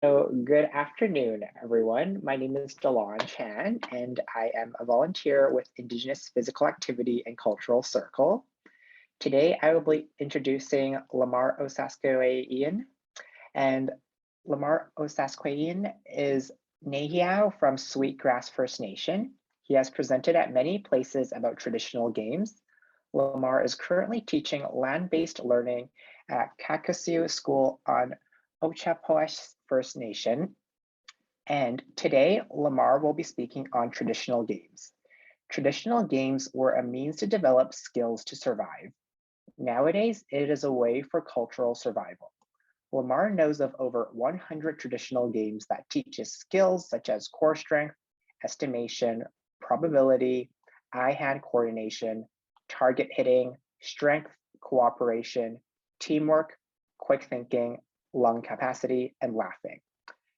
So, good afternoon, everyone. My name is Delon Chan, and I am a volunteer with Indigenous Physical Activity and Cultural Circle. Today, I will be introducing Lamarr Oksasikewiyin, and Lamarr Oksasikewiyin is Nehīyaw from Sweetgrass First Nation. He has presented at many places about traditional games. Lamarr is currently teaching land-based learning at Kakisiwew School on Ochapowace First Nation. And today, Lamarr will be speaking on traditional games. Traditional games were a means to develop skills to survive. Nowadays, it is a way for cultural survival. Lamarr knows of over 100 traditional games that teaches skills such as core strength, estimation, probability, eye-hand coordination, target hitting, strength, cooperation, teamwork, quick thinking, lung capacity, and laughing.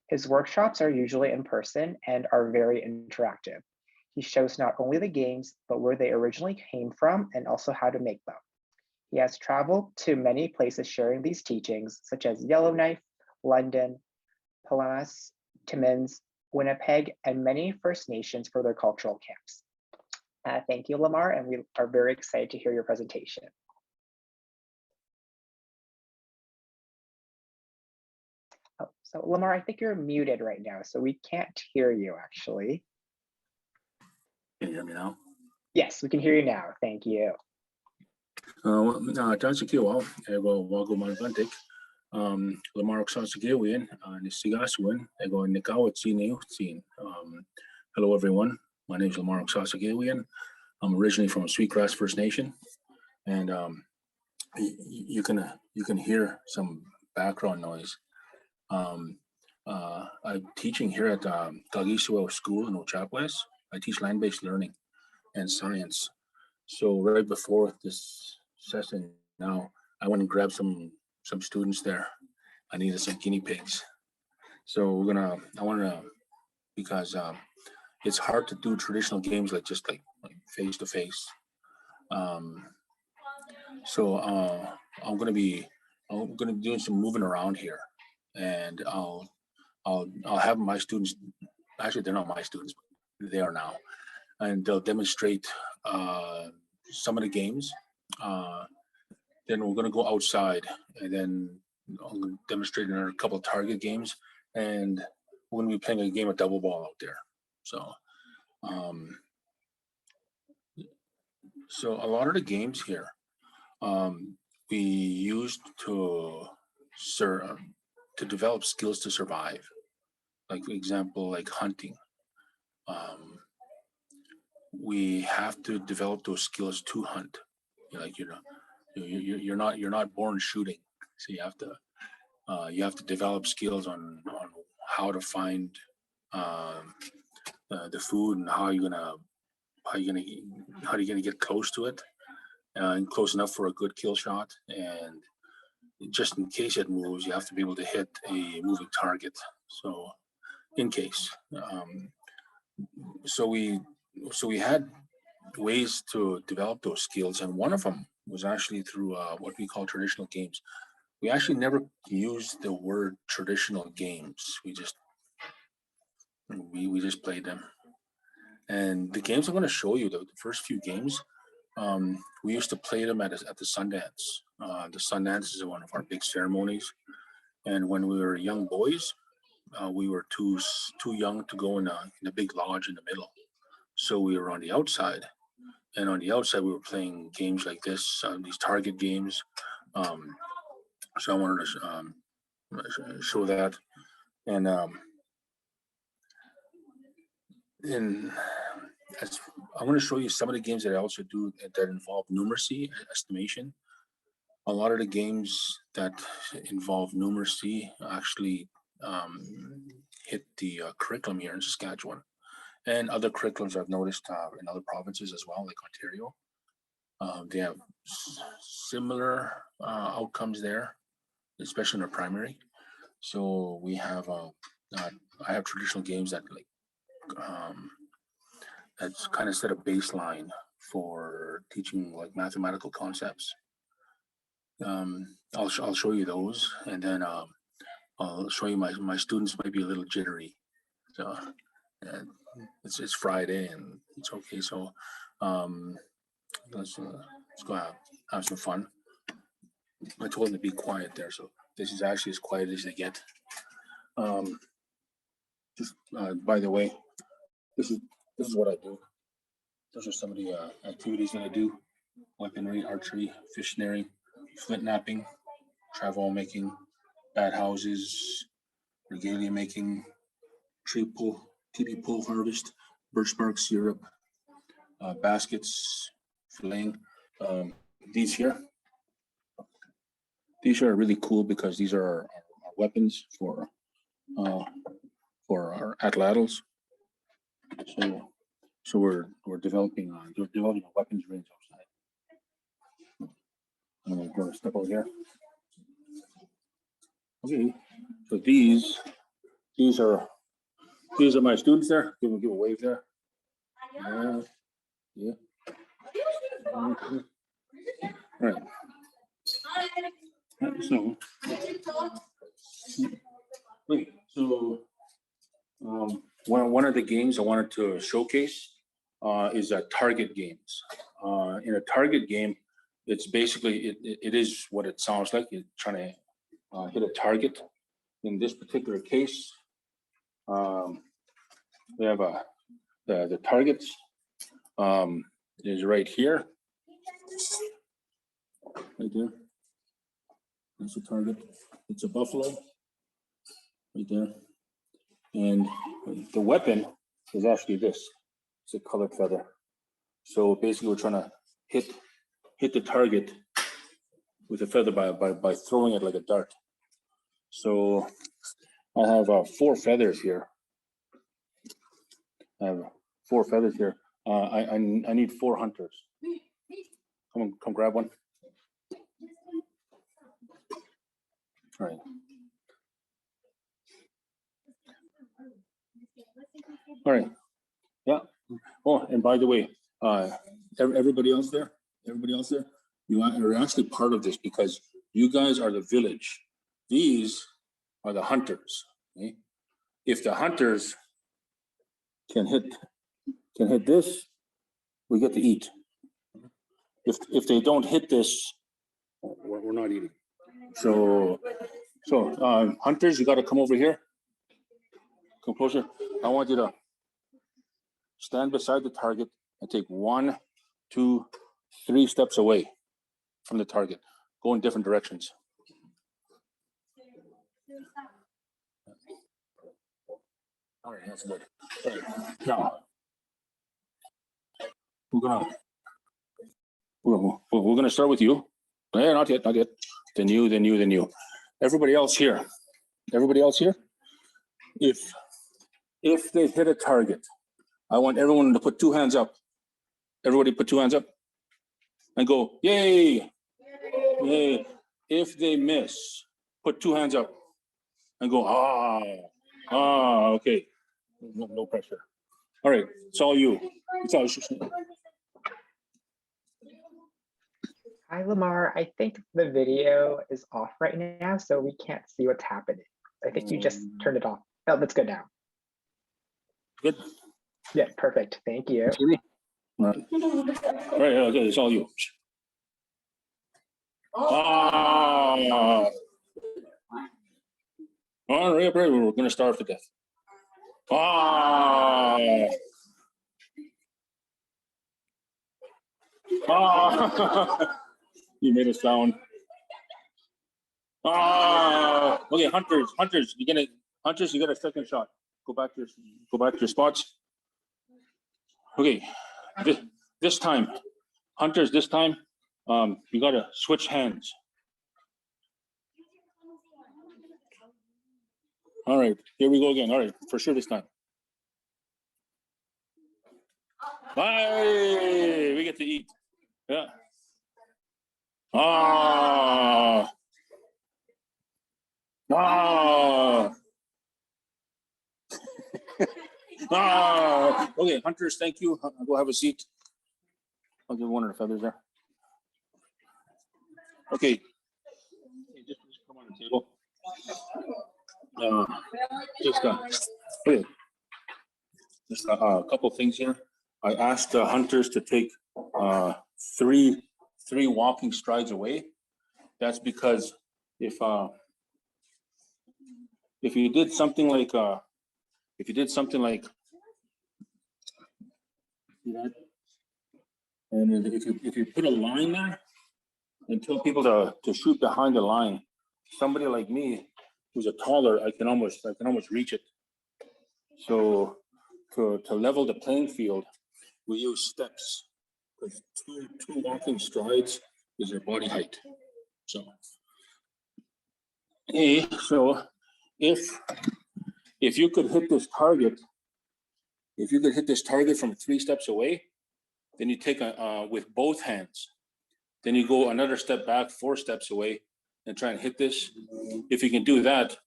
His workshops are usually in person and are very interactive. He shows not only the games, but where they originally came from and also how to make them. He has traveled to many places sharing these teachings, such as Yellowknife, London, Palmas, Timmins, Winnipeg, and many First Nations for their cultural camps. Thank you, Lamarr, and we are very excited to hear your presentation. Oh, so Lamarr, I think you're muted right now, so we can't hear you actually. Can you hear me now? Yes, we can hear you now. Thank you. Kakisiwew wago malvantik. Lamarr Oksasikewiyin, Nehīyaw, ego Nehīyaw. Hello everyone. My name is Lamarr Oksasikewiyin. I'm originally from Sweetgrass First Nation, and you can hear some background noise. I'm teaching here at Kakisiwew School in Ochapowace. I teach land-based learning and science. So right before this session now, I went and grabbed some students there. I needed some guinea pigs. So I wanted to, because it's hard to do traditional games like face to face. So I'm gonna be doing some moving around here, and I'll have my students. Actually, they're not my students, but they are now, and they'll demonstrate some of the games. Then we're gonna go outside, and then I'm gonna demonstrate another couple of target games, and we're gonna be playing a game of double ball out there. So, so a lot of the games here we used to develop skills to survive. Like for example, like hunting. We have to develop those skills to hunt. Like you're not born shooting, so you have to develop skills on how to find the food and how you're gonna get close to it, and close enough for a good kill shot. And just in case it moves, you have to be able to hit a moving target. So in case, so we had ways to develop those skills, and one of them was actually through what we call traditional games. We actually never used the word traditional games. We just played them. And the games I'm going to show you, the first few games, we used to play them at the Sundance. The Sundance is one of our big ceremonies. And when we were young boys, we were too young to go in a big lodge in the middle. So we were on the outside. And on the outside, we were playing games like this, these target games. So I wanted to show that. And I want to show you some of the games that I also do that involve numeracy, estimation. A lot of the games that involve numeracy actually hit the curriculum here in Saskatchewan, and other curriculums I've noticed in other provinces as well, like Ontario. They have similar outcomes there, especially in our primary. So we have I have traditional games that that's kind of set a baseline for teaching like mathematical concepts. I'll show you those, and then I'll show you my students might be a little jittery. So it's Friday and it's okay. So let's go have some fun. I told them to be quiet there, so this is actually as quiet as they get. Just by the way, this is what I do. Those are some of the activities that I do: weaponry, archery, fish snaring, flint napping, travel making, bat houses, regalia making, teepee pull harvest, birch bark syrup, baskets, filleting. These are really cool because these are our weapons for our atlatls. So we're developing a weapons range outside. I'm going to step over here. Okay, so these are my students there. Give a wave there. Yeah. All right. So, one of the games I wanted to showcase is target games. In a target game, it's basically it is what it sounds like. You're trying to hit a target. In this particular case, we have the targets is right here, right there. That's a target. It's a buffalo, right there. And the weapon is actually this. It's a colored feather. So basically, we're trying to hit the target with a feather by throwing it like a dart. So I have 4 feathers here. I have 4 feathers here. I need 4 hunters. Come grab one. All right. All right. Yeah. Oh, and by the way, everybody else there, you are actually part of this because you guys are the village. These are the hunters. Okay? If the hunters can hit this, we get to eat. If they don't hit this, we're not eating. So hunters, you got to come over here. Come closer. I want you to stand beside the target and take 1, 2, 3 steps away from the target. Go in different directions. All right, that's good. All right. Now we're gonna start with you. Yeah, not yet. Then you. Everybody else here. If they hit a target, I want everyone to put 2 hands up. Everybody put 2 hands up and go, yay! Yay. If they miss, put 2 hands up and go, okay. No pressure. All right, it's all you. Hi, Lamarr. I think the video is off right now, so we can't see what's happening. I think you just turned it off. Oh, that's good now. Good. Yeah, perfect. Thank you. All right, okay, it's all you. All right, we're going to starve to death. You made a sound. Okay, hunters, you got a second shot. Go back to your spots. Okay, this time, hunters, you gotta switch hands. All right, here we go again. All right, for sure this time. Bye, we get to eat. Yeah. Okay, hunters, thank you. Go have a seat. I'll give one of the feathers there. Okay. Just come on the table. just okay, just a couple things here. I asked the hunters to take three walking strides away. That's because if you did something like that, and if you put a line there and tell people to shoot behind the line, somebody like me who's a taller, I can almost reach it. So to level the playing field, we use steps, because two walking strides is your body height. So so if you could hit this target, from 3 steps away, then you take with both hands. Then you go another step back, 4 steps away, and try and hit this. If you can do that,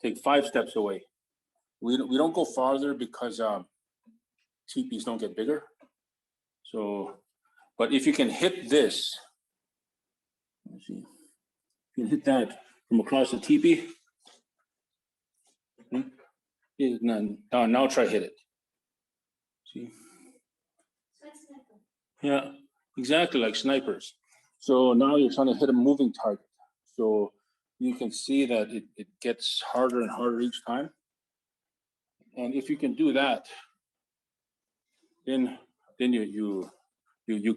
take 5 steps away. We don't go farther because teepees don't get bigger. So, but if you can hit this, let's see, you can hit that from across the teepee. Now try hit it. See? Yeah, exactly like snipers. So now you're trying to hit a moving target. So you can see that it gets harder and harder each time. And if you can do that, then you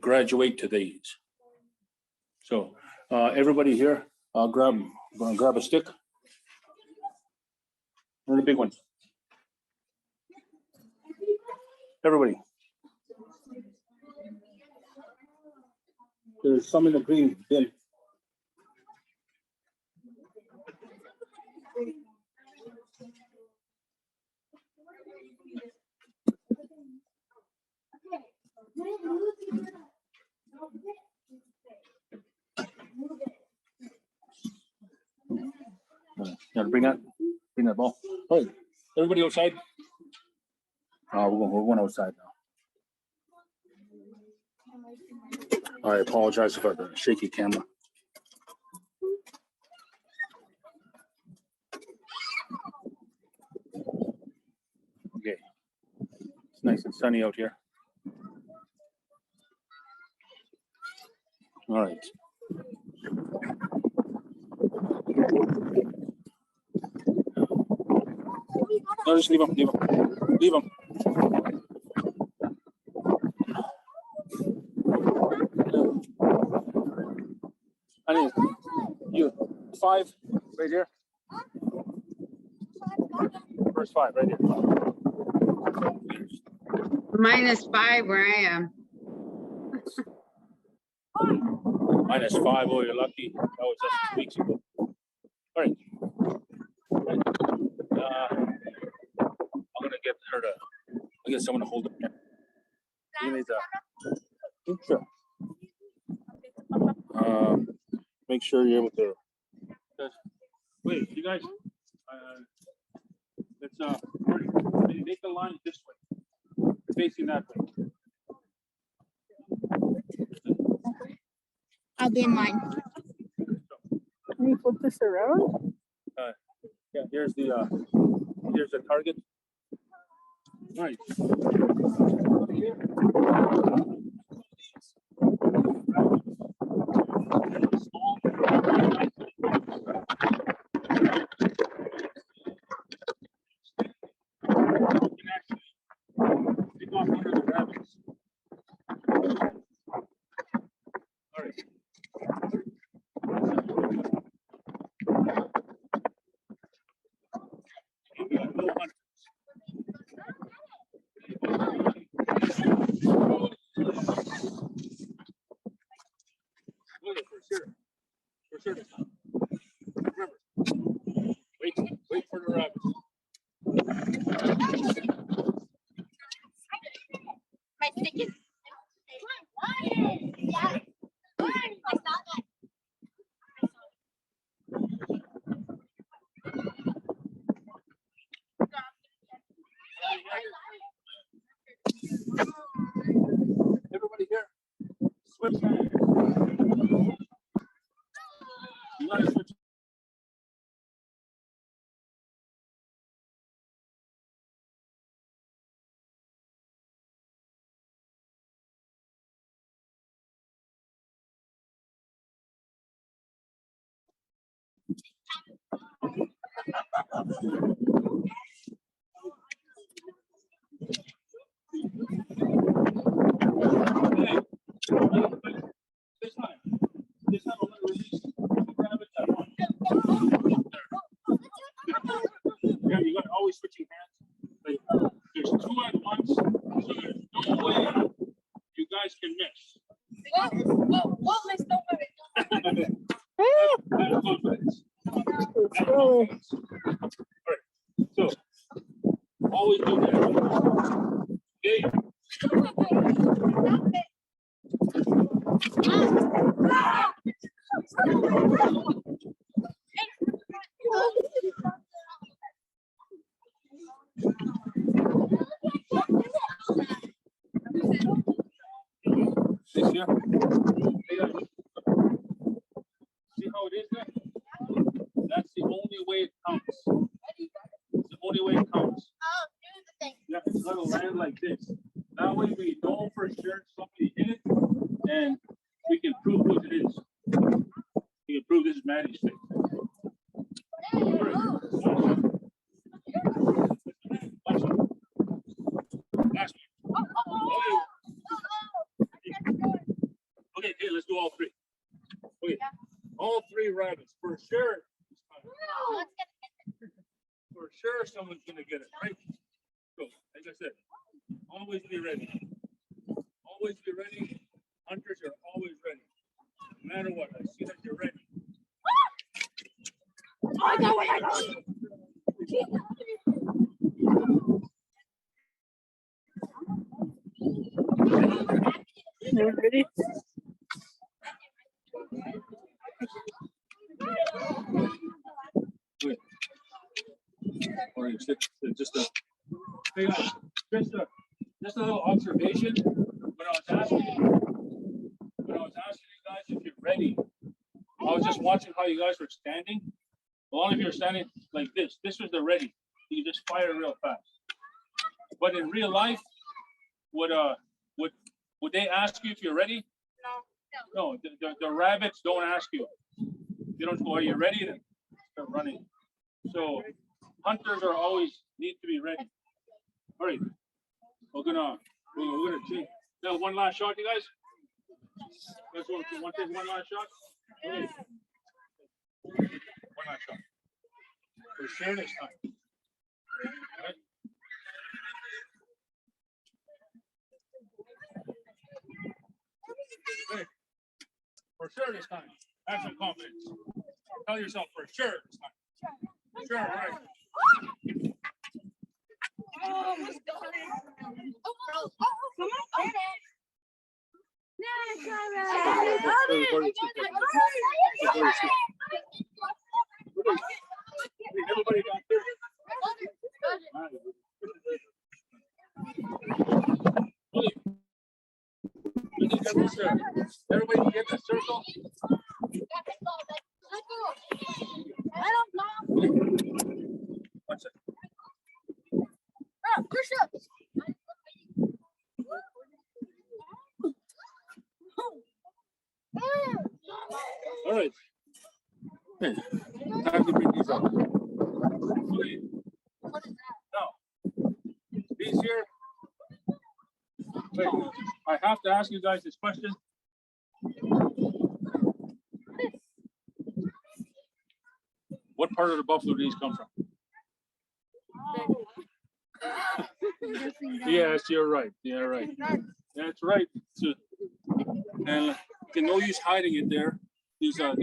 graduate to these. So everybody here, grab a stick. One of the big ones. Everybody. There's some in the green bin. Yeah, bring that ball. Hey, everybody outside. We're going outside now. I apologize for the shaky camera. Okay, it's nice and sunny out here. All right. No, just leave them. I need you 5 right here. First 5 right here. -5 where I am. -5. Oh, you're lucky. That was just 2 weeks ago. All right. I'm gonna get her to. I'll get someone to hold it. Sure. Make sure you're able to. Wait, you guys. Let's make the line this way, facing that way. I'll be in mine. Can you flip this around? Yeah, here's the target. All right. For sure. Remember, wait for the rabbits. My stick is. Yeah. Everybody here, switch. You gotta switch. This time I'm going to release the rabbits at once. Yeah, you got to always switch your hands. Like, there's 2 at once, so there's no way you guys can mix. That's confidence. All right, so always do that. Okay. See how it is there? That's the only way it counts. It's the only way it counts. Yeah, it's gonna land like this. That way we know for sure somebody hit it, and we can prove what it is. We can prove this is Maddie's thing. Last one. Okay, hey, let's do all 3. Okay, all 3 rabbits for sure. For sure, someone's gonna get it, right? So, like I said, always be ready. Always be ready. Hunters are always ready. No matter what, I see that you're ready. You ready? Good. All right, just a little observation. When I was asking you guys if you're ready, I was just watching how you guys were standing. A lot of you are standing like this. This was the ready. You just fire real fast. But in real life, would they ask you if you're ready? No. No, the rabbits don't ask you. They don't go, are you ready? Then start running. So hunters are always need to be ready. All right, we're gonna change. Now one last shot, you guys. Let's one last shot. Okay. One last shot. For sure next time. All right. Okay. For sure this time. Have some confidence. Tell yourself for sure this time. For sure, all right. Everybody down there. Everybody get the circle. What's it? All right. Hey, time to bring these up. Okay. Now, these here. Wait, I have to ask you guys this question. What part of the buffalo do these come from? Yes, you're right. You're right. That's right. So, and no use hiding it there. These are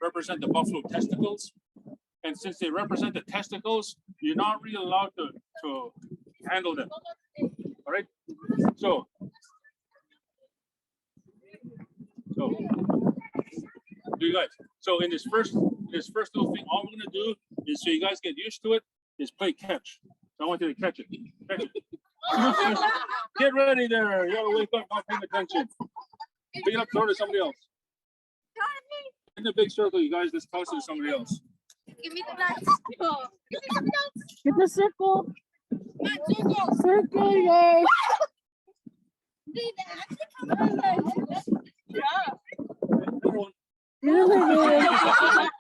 represent the buffalo testicles, and since they represent the testicles, you're not really allowed to handle them. All right. So you guys. So in this first little thing, all I'm gonna do is so you guys get used to it is play catch. So I want you to catch it. Catch it. Get ready there. You gotta wake up, not paying attention. Pick it up, throw it to somebody else. In the big circle, you guys, let's toss it to somebody else. Give me the nuts. Give me some nuts. Get the circle. Circle. Circle, yay. Everyone. Really good.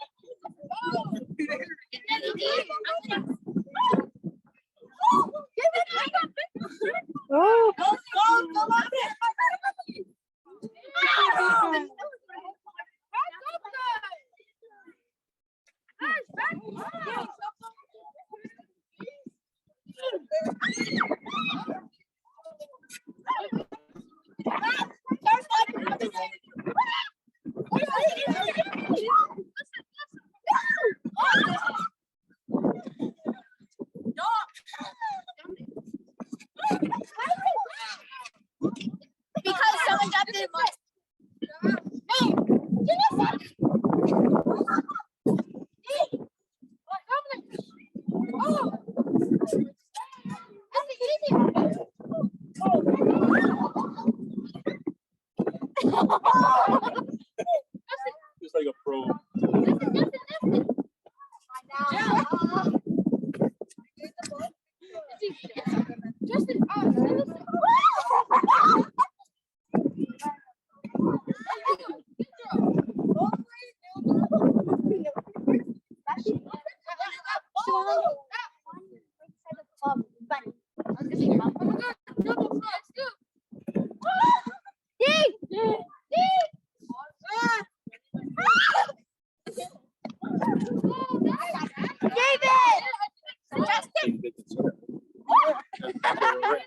Oh, Because someone got their money. Just like a pro.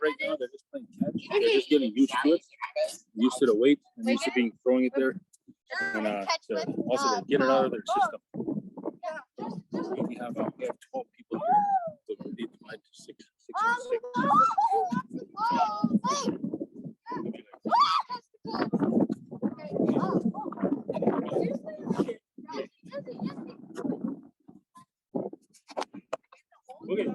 Right now, they're just playing catch. They're just getting used to it, used to the weight, and used to being throwing it there. And also to get it out of their system. We have 12 people here, so we need to divide to 6 and 6. Okay.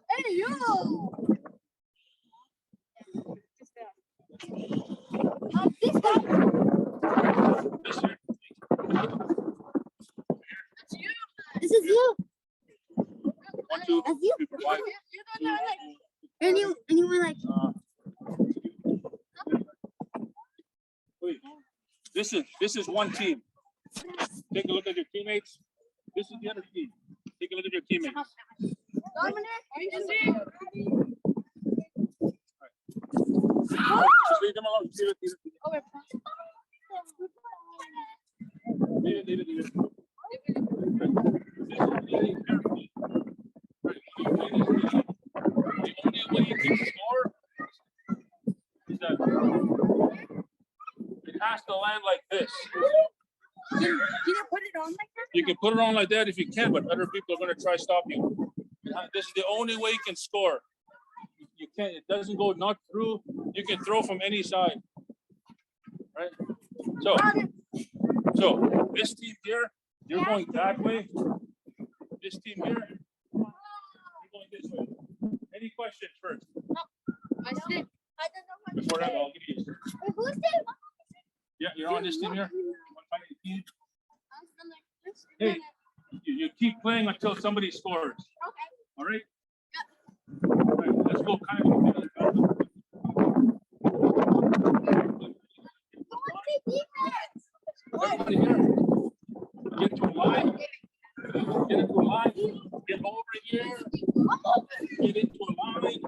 Hey, you. This guy. This is you. 1, 2, That's you. 3, 4, 5. And you were like. Wait. This is one team. Take a look at your teammates. This is the other team. Take a look at your teammates. Dominic, are you see? Just leave them alone. Leave it. The only way you can score is that it has to land like this. Can you put it on like that? You can put it on like that if you can, but other people are going to try to stop you. This is the only way you can score. You can't. It doesn't go not through. You can throw from any side, right? So this team here, you're going that way. This team here, you're going this way. Any questions first? I don't know. Before that, I'll give you. Who's this? Yeah, you're on this team here. Hey, you keep playing until somebody scores. Okay. All right? Yep. All right, let's go kind of. Everybody here, get to a line. Get into a line. Get over here. Get into a line.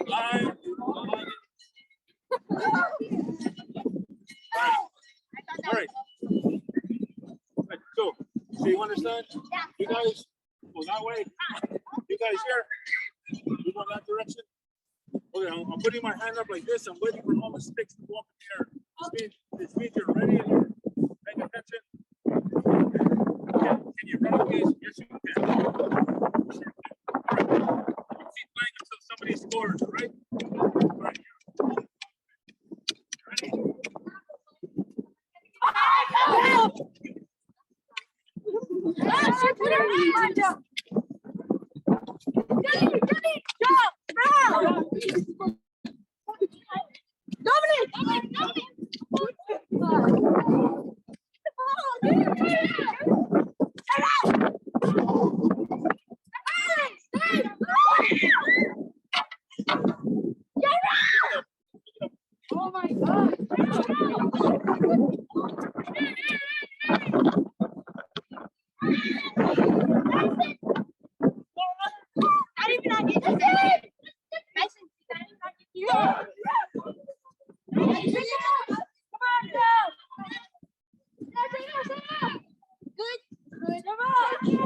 Line. All right. So you understand? You guys go that way. You guys here. You go that direction. Okay, I'm putting my hand up like this. I'm waiting for all the sticks to go up in the air. This means you're ready and you're paying attention. Can you run with these? Yes, you can. All right. You keep playing until somebody scores, all right? All right. Ready? Oh my God. Not even on you. Yeah. Come on, go. Good. Good. Come on. She's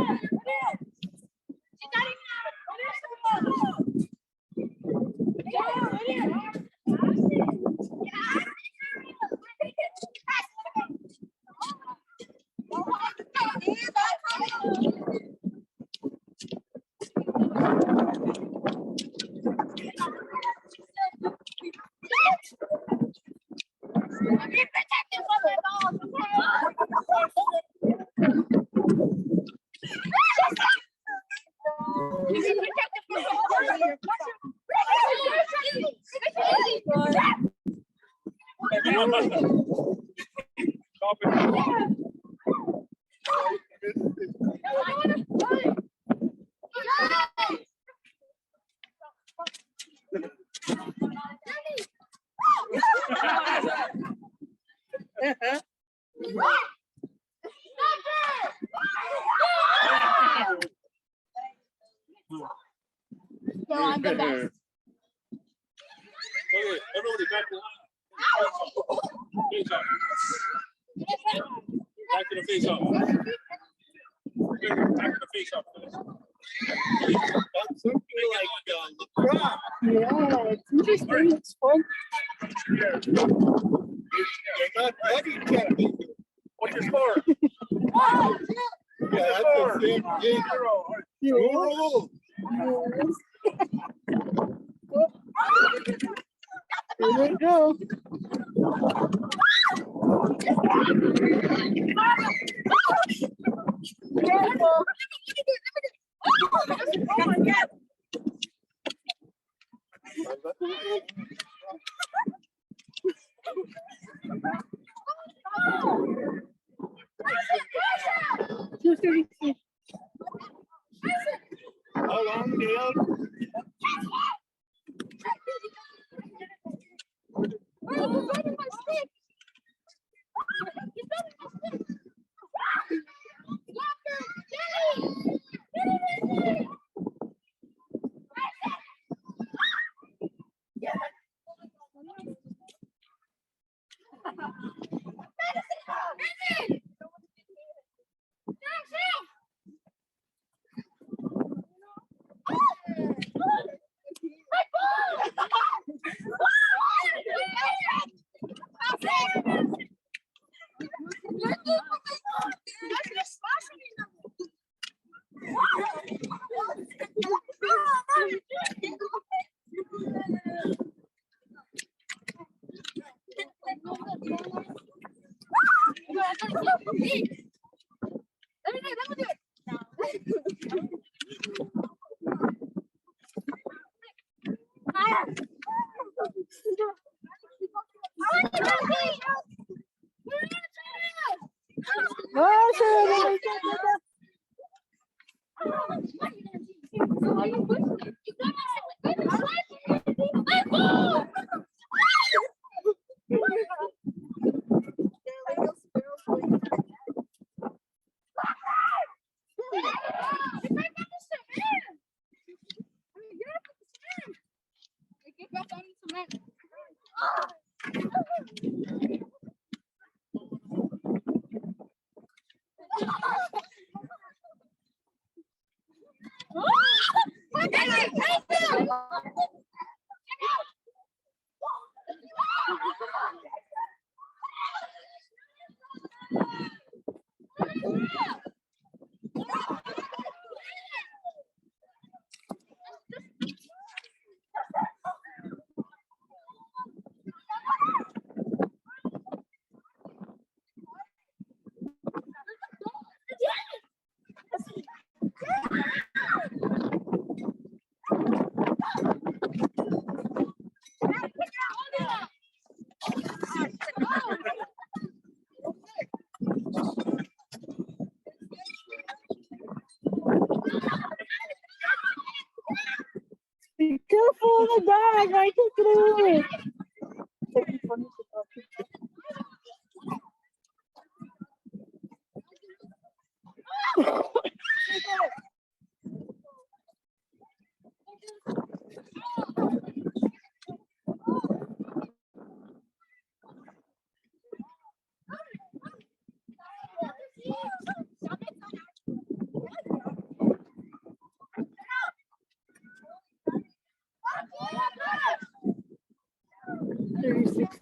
not even out. No, I'm the best. Okay, everybody back to face off. Back to the face off. Back to the face off. That's something like lacrosse. Yeah, it's interesting. It's fun. You're not ready, Kathy. What's your score? Yeah, that's the same thing. Zero. Here we go. Careful. Oh my God. How long, Dale? Be careful of the dog. I can through it. 36.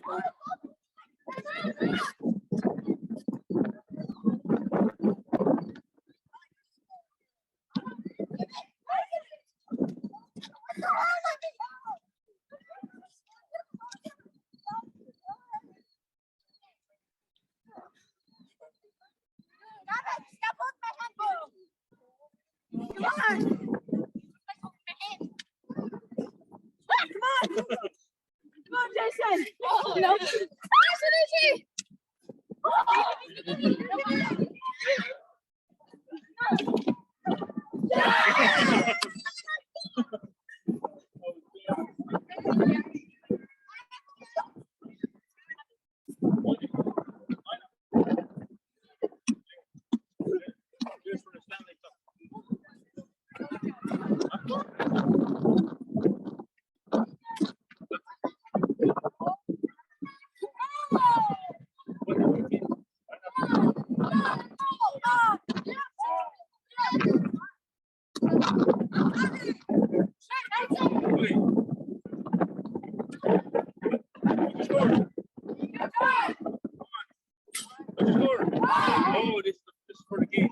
Come on, Jason. No. Oh, this is for the game.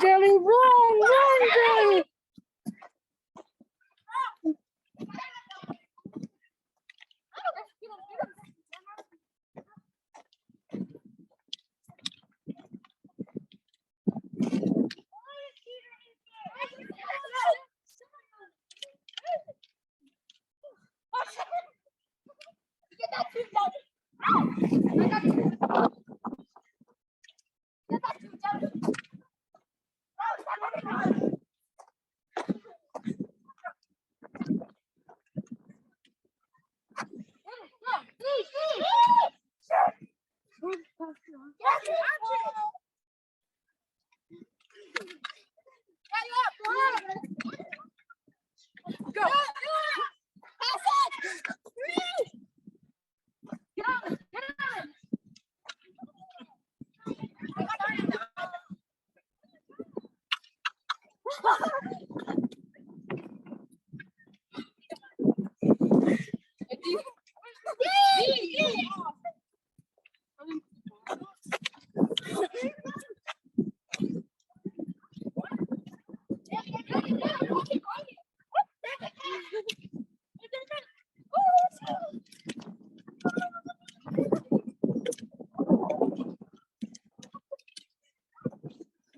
Jelly, run, Jelly. Get that too, Jelly. I got you. Get that too, Jelly. Go. Pass it. Get on. Get on.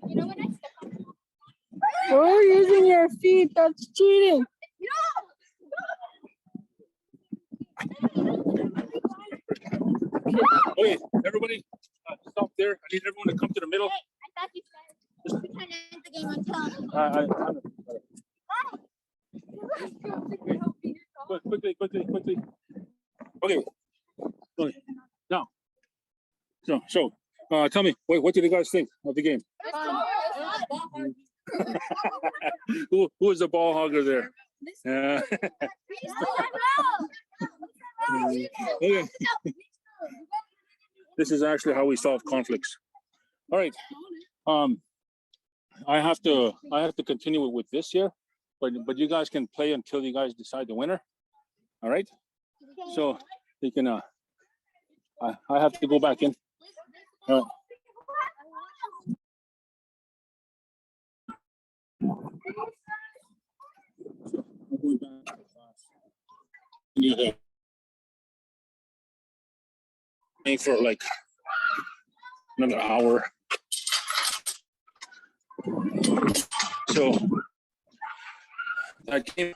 You know what I said? You're using your feet. That's cheating. Okay, everybody, stop there. I need everyone to come to the middle. I thought you said we kind of end the game on time. Quickly. Okay. Now, so tell me, what did you guys think of the game? Who is the ball hogger there? Okay. This is actually how we solve conflicts. All right. I have to continue with this here, but you guys can play until you guys decide the winner. All right. So you can. I have to go back in. For like another hour. So that game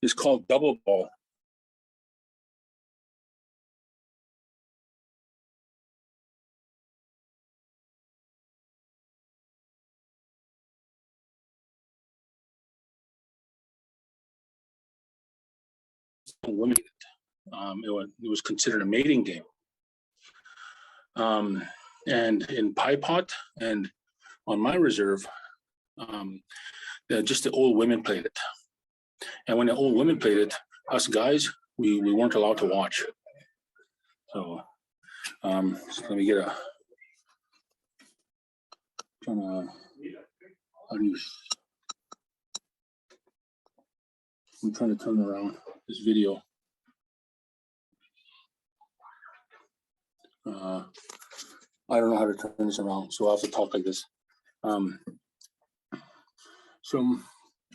is called double ball. Women, it was considered a mating game. And in pie pot and on my reserve, just the old women played it. And when the old women played it, us guys, we weren't allowed to watch. So let me get a I'm trying to turn around this video. I don't know how to turn this around, so I'll have to talk like this. So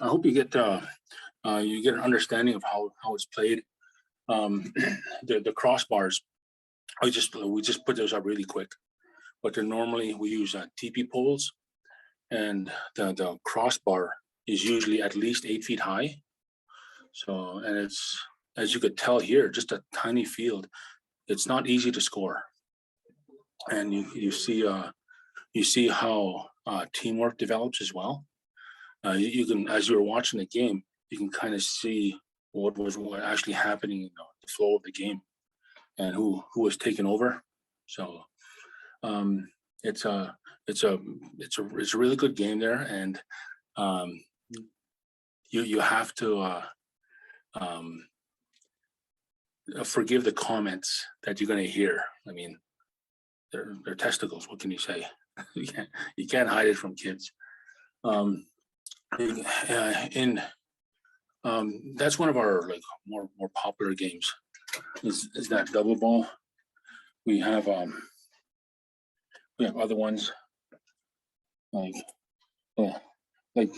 I hope you get an understanding of how it's played. The crossbars, we just put those up really quick, but they're normally we use teepee poles, and the crossbar is usually at least 8 feet high. So, and it's, as you could tell here, just a tiny field. It's not easy to score, and you see how teamwork develops as well. You can, as you're watching the game, you can kind of see what was actually happening, the flow of the game, and who was taking over. So it's a really good game there, and you have to forgive the comments that you're going to hear. I mean, they're testicles. What can you say? you can't hide it from kids. That's one of our more popular games. Is that double ball? We have other ones. like, yeah, like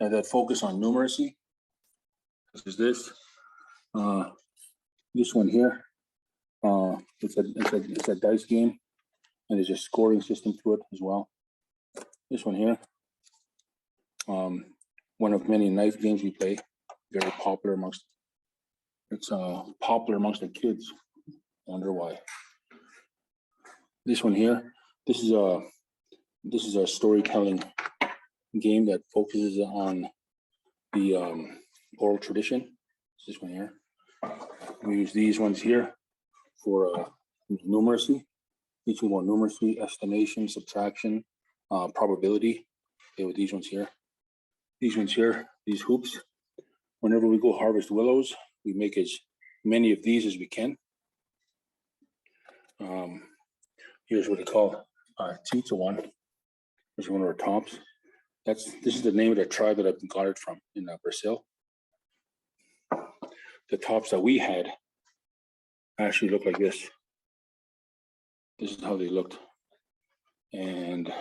that focus on numeracy. This is this. This one here. It's a dice game, and there's a scoring system to it as well. This one here. One of many knife games we play. Very popular amongst. It's popular amongst the kids. Wonder why. This one here. This is a storytelling game that focuses on the oral tradition. This one here. We use these ones here for numeracy, teaching about numeracy, estimation, subtraction, probability. Okay, with these ones here. These ones here, these hoops. Whenever we go harvest willows, we make as many of these as we can. Here's what they call Tita one. This is one of our tops. This is the name of the tribe that I've got it from in Brazil. The tops that we had actually look like this. This is how they looked. And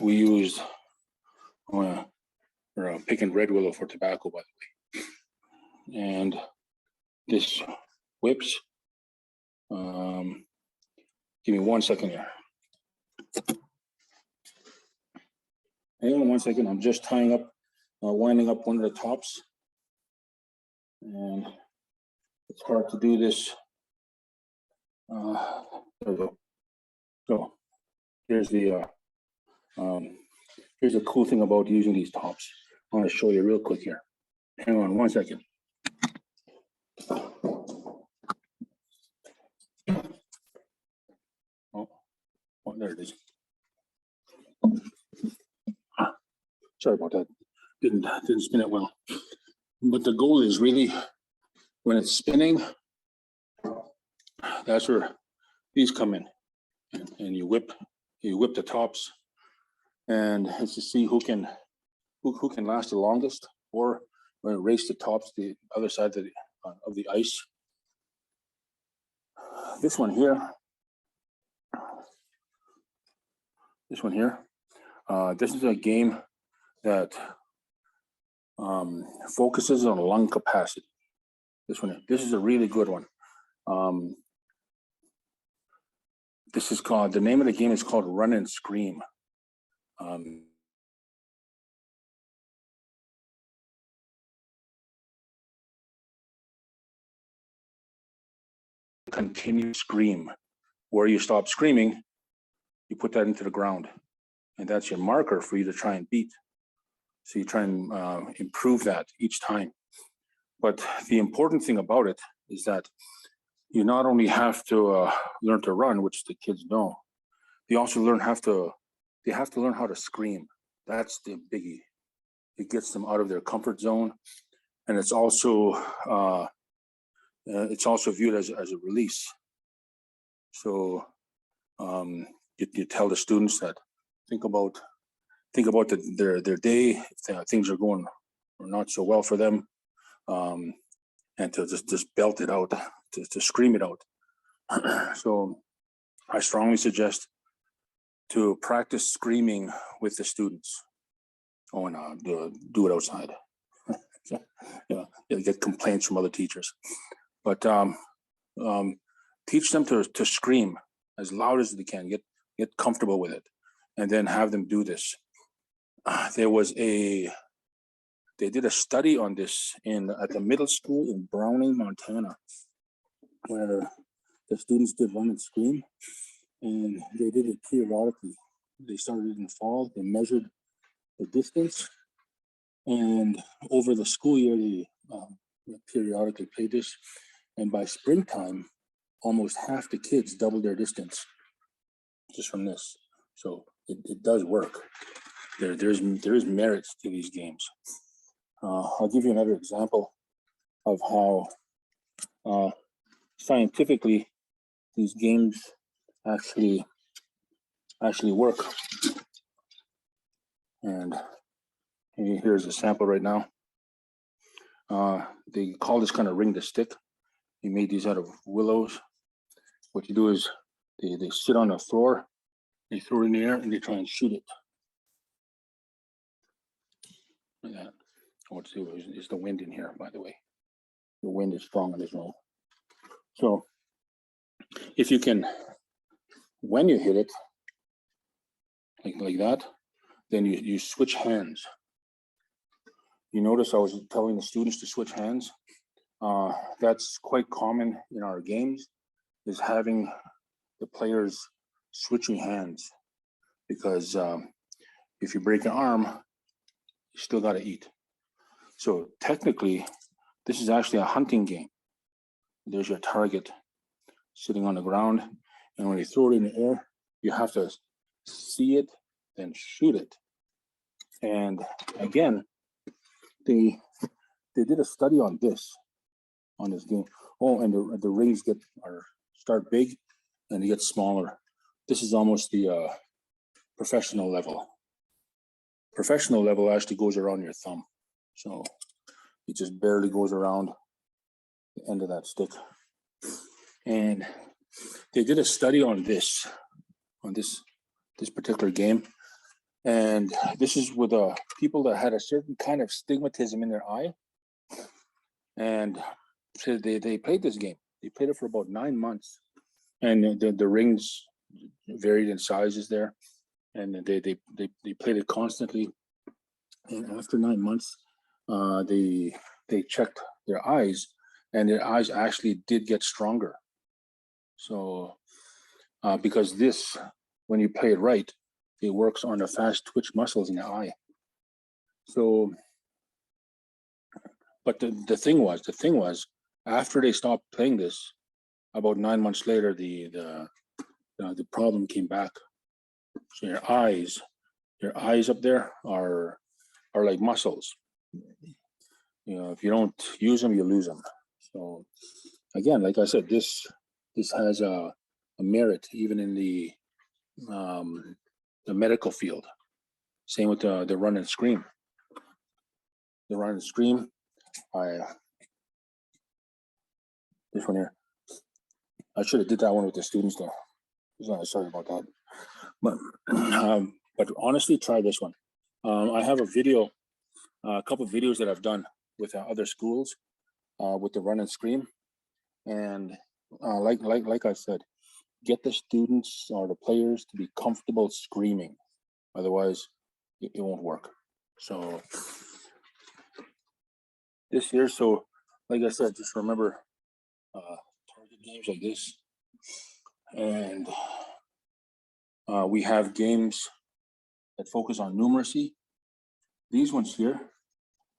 we used picking red willow for tobacco, by the way. And this whips. Give me 1 second here. Hang on 1 second. I'm just tying up, winding up one of the tops. And it's hard to do this. There we go. So here's the cool thing about using these tops. I want to show you real quick here. Hang on 1 second. Oh, there it is. Sorry about that. Didn't spin it well. But the goal is really when it's spinning, that's where these come in, and you whip the tops, and it's to see who can last the longest, or race the tops the other side of the ice. This one here. This is a game that focuses on lung capacity. This is a really good one. This is called, the name of the game is called Run and Scream. Continue scream. Where you stop screaming, you put that into the ground, and that's your marker for you to try and beat. So you try and improve that each time. But the important thing about it is that you not only have to learn to run, which the kids know, they also have to learn how to scream. That's the biggie. It gets them out of their comfort zone, and it's also viewed as a release. So you tell the students that think about their day, if things are going or not so well for them, and to just belt it out, to scream it out. So I strongly suggest to practice screaming with the students. Oh, and do it outside. Yeah, you get complaints from other teachers, but teach them to scream as loud as they can. Get comfortable with it, and then have them do this. They did a study on this at the middle school in Browning, Montana, where the students did run and scream, and they did it periodically. They started in fall. They measured the distance, and over the school year, they periodically played this. And by springtime, almost half the kids doubled their distance just from this. So it does work. There is merits to these games. I'll give you another example of how scientifically these games actually work. And here's a sample right now. They call this kind of ring the stick. They made these out of willows. What you do is they sit on the floor, They throw it in the air and they try and shoot it. Like that. What's is the wind in here, by the way. The wind is strong on this roll. So if you can, when you hit it, like that, then you switch hands. You notice I was telling the students to switch hands. That's quite common in our games, is having the players switching hands, because if you break an arm, you still got to eat. So technically, this is actually a hunting game. There's your target sitting on the ground, and when you throw it in the air, you have to see it, then shoot it. And again, they did a study on this game. Oh, and the rings start big and they get smaller. This is almost the professional level. Professional level actually goes around your thumb, so it just barely goes around the end of that stick. And they did a study on this particular game, and this is with people that had a certain kind of stigmatism in their eye, and so they played this game. They played it for about 9 months, and the rings varied in sizes there, and they played it constantly. And after 9 months, they checked their eyes, and their eyes actually did get stronger. So because this, when you play it right, it works on the fast twitch muscles in the eye. So, but the thing was, after they stopped playing this, about 9 months later, the problem came back. So your eyes up there are like muscles. You know, if you don't use them, you lose them. So again, like I said, this has a merit even in the medical field. Same with the run and scream. The run and scream. This one here. I should have did that one with the students though. Sorry about that. But honestly, try this one. I have a couple of videos that I've done with other schools with the run and scream, and like I said, get the students or the players to be comfortable screaming. Otherwise, it won't work. So this year, so like I said, just remember target games like this, and we have games that focus on numeracy. These ones here,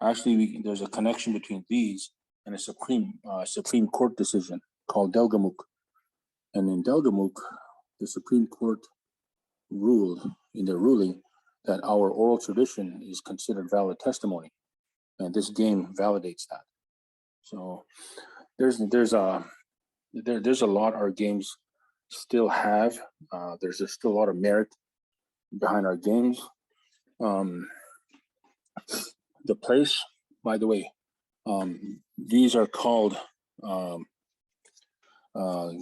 actually, there's a connection between these and a Supreme Court decision called Delgamuukw. And in Delgamuukw, the Supreme Court ruled in their ruling that our oral tradition is considered valid testimony, and this game validates that. So there's a lot our games still have. There's still a lot of merit behind our games. The place, by the way, these are called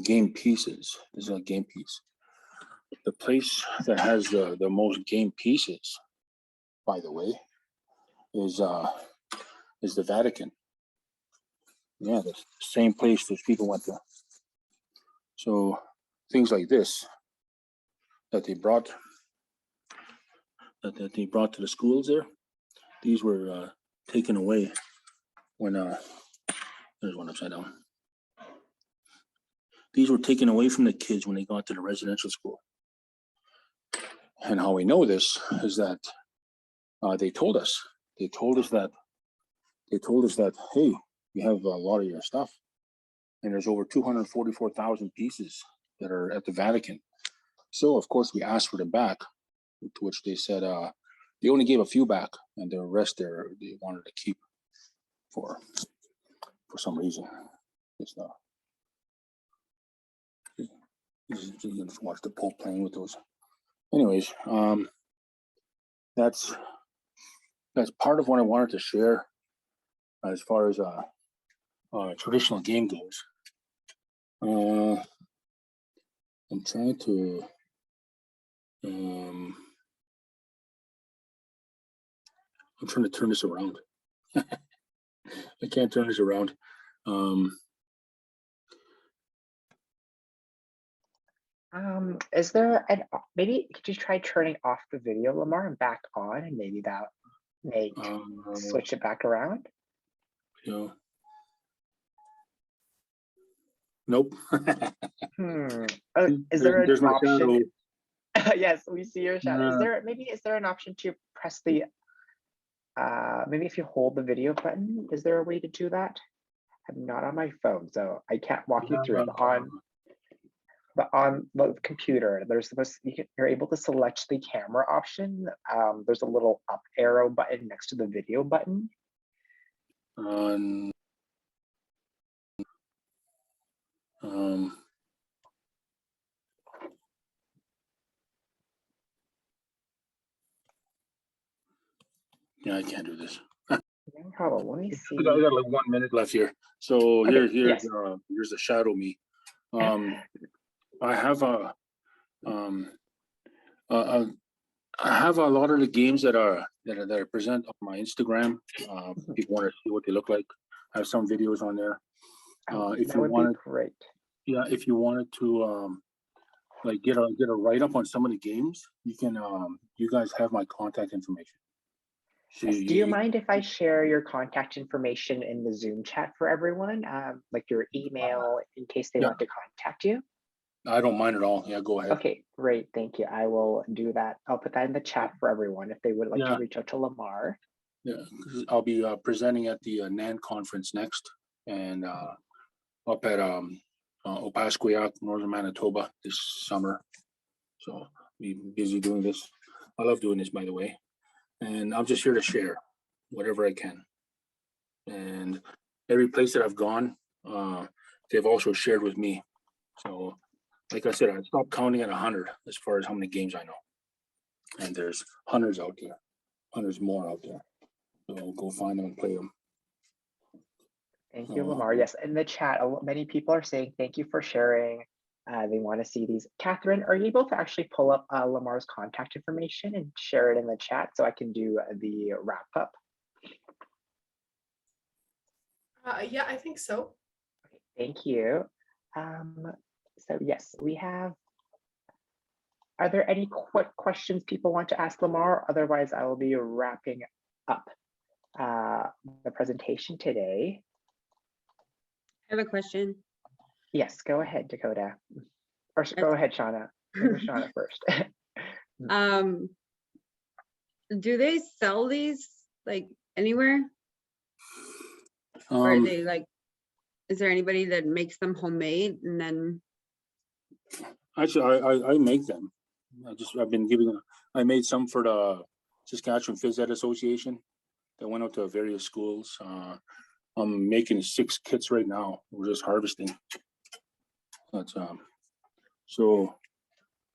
game pieces. This is a game piece. The place that has the most game pieces, by the way, is the Vatican. Yeah, the same place that people went to. So things like this that they brought to the schools there, these were taken away when there's one upside down. These were taken away from the kids when they got to the residential school. And how we know this is that they told us that, hey, we have a lot of your stuff, and there's over 244,000 pieces that are at the Vatican. So of course we asked for them back, to which they said they only gave a few back, and the rest they wanted to keep for some reason. It's not. You just watch the Pope playing with those. Anyways, that's part of what I wanted to share as far as traditional game goes. I'm trying to I'm trying to turn this around. I can't turn this around. Is there an maybe could you try turning off the video, Lamarr, and back on, and maybe that may switch it back around? Yeah. Nope. Oh, is there an my option? shadow. Yes, we see your shadow. Is there an option to press the maybe if you hold the video button, is there a way to do that? I'm not on my phone, so I can't walk you through it. But on the computer, you're able to select the camera option. There's a little up arrow button next to the video button. Yeah, I can't do this. Hold on, let me see. I got like 1 minute left here. So Okay, here's yes. here's the shadow me. I have a lot of the games that are present on my Instagram. People want to see what they look like. I have some videos on there. If That you would wanted, be great. yeah, if you wanted to like get a write up on some of the games, you can. You guys have my contact information. So Yes. Do you mind if I share your contact information in the Zoom chat for everyone, like your email, in case they want to contact you? I don't mind at all. Yeah, go ahead. Okay, great. Thank you. I will do that. I'll put that in the chat for everyone if they would like to reach out to Lamarr. Yeah, I'll be presenting at the NAN conference next, and up at Ochapowace, northern Manitoba this summer. So I'll be busy doing this. I love doing this, by the way. And I'm just here to share whatever I can. And every place that I've gone, they've also shared with me. So like I said, I stopped counting at 100 as far as how many games I know. And there's hundreds out there, hundreds more out there. So go find them and play them. Thank you, Lamarr. Yes, in the chat, many people are saying thank you for sharing. They want to see these. Catherine, are you able to actually pull up Lamarr's contact information and share it in the chat so I can do the wrap up? Yeah, I think so. Okay, thank you. So yes, we have. Are there any quick questions people want to ask Lamarr? Otherwise, I will be wrapping up the presentation today. I have a question. Yes, go ahead, Dakota. Or go ahead, Shauna. Shauna first. Do they sell these like anywhere? Or are they like, is there anybody that makes them homemade and then? Actually, I make them. I've been giving. I made some for the Saskatchewan Phys Ed Association that went out to various schools. I'm making 6 kits right now. We're just harvesting. That's so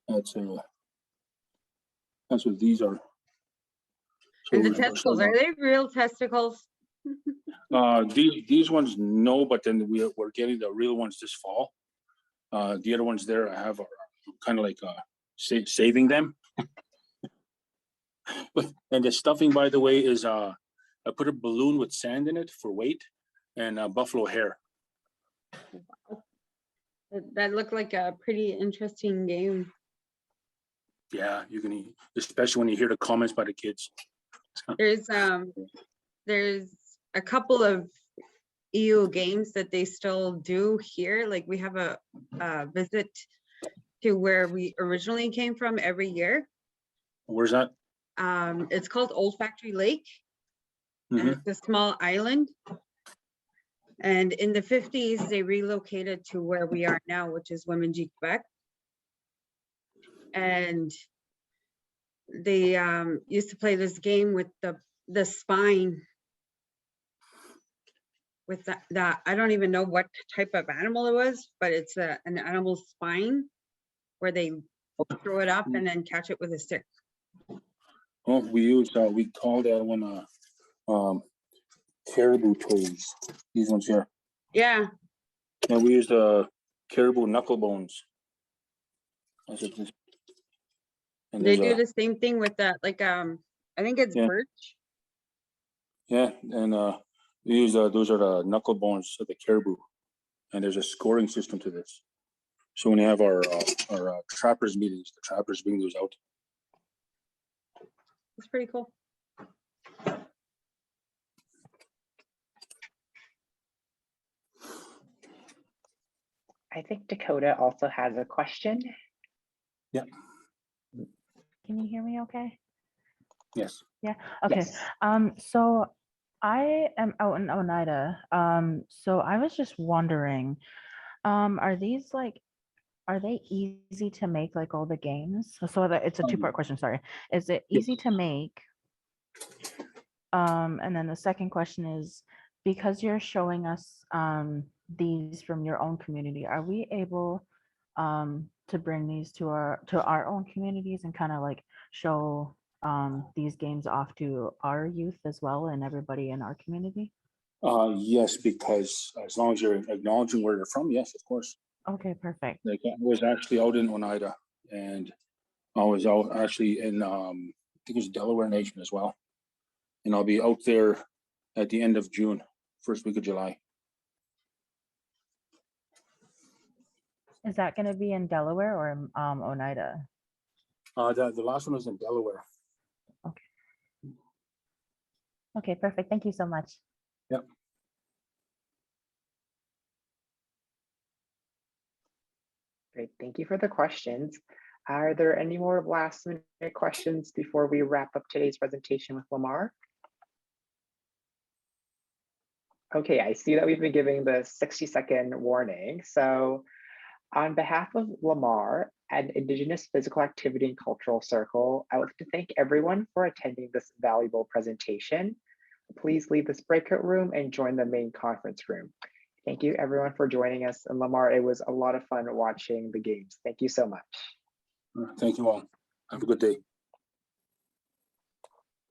that's what these are. So And the testicles, are they real testicles? These ones, no, but then we're getting the real ones this fall. The other ones there I have are kind of like saving them. And the stuffing, by the way, is I put a balloon with sand in it for weight and buffalo hair. That looked like a pretty interesting game. Yeah, you can eat, especially when you hear the comments by the kids. There's a couple of EU games that they still do here. Like we have a visit to where we originally came from every year. Where's that? It's called Old Factory Lake. Mm-hmm. And it's a small island. And in the 50s, they relocated to where we are now, which is Winnipeg, Quebec. And they used to play this game with the spine. With that, I don't even know what type of animal it was, but it's an animal's spine where they throw it up and then catch it with a stick. Oh, we call that one caribou toes. These ones here. Yeah. And we use the caribou knuckle bones. And They there's do a, the same thing with that, like, I think it's Yeah. birch. yeah, and we use those are the knuckle bones of the caribou, and there's a scoring system to this. So when you have our trappers meetings, the trappers bring those out. It's pretty cool. I think Dakota also has a question. Yeah. Can you hear me okay? Yes. Yeah, okay. Yes. So I am out in Oneida. So I was just wondering, are these like, are they easy to make, like all the games? So that it's a two-part question, sorry. Is it Yes. easy to make? And then the second question is, because you're showing us these from your own community, are we able to bring these to our own communities and kind of like show these games off to our youth as well and everybody in our community? Yes, because as long as you're acknowledging where you're from, yes, of course. Okay, perfect. Like I was actually out in Oneida, and I was out actually in I think it was Delaware Nation as well, and I'll be out there at the end of June, first week of July. Is that going to be in Delaware or Oneida? The last one was in Delaware. Okay, perfect. Thank you so much. Yep. Great, thank you for the questions. Are there any more last minute questions before we wrap up today's presentation with Lamarr? Okay, I see that we've been giving the 60-second warning. So on behalf of Lamarr and Indigenous Physical Activity and Cultural Circle, I would like to thank everyone for attending this valuable presentation. Please leave this breakout room and join the main conference room. Thank you everyone for joining us. And Lamarr, it was a lot of fun watching the games. Thank you so much. Thank you all. Have a good day.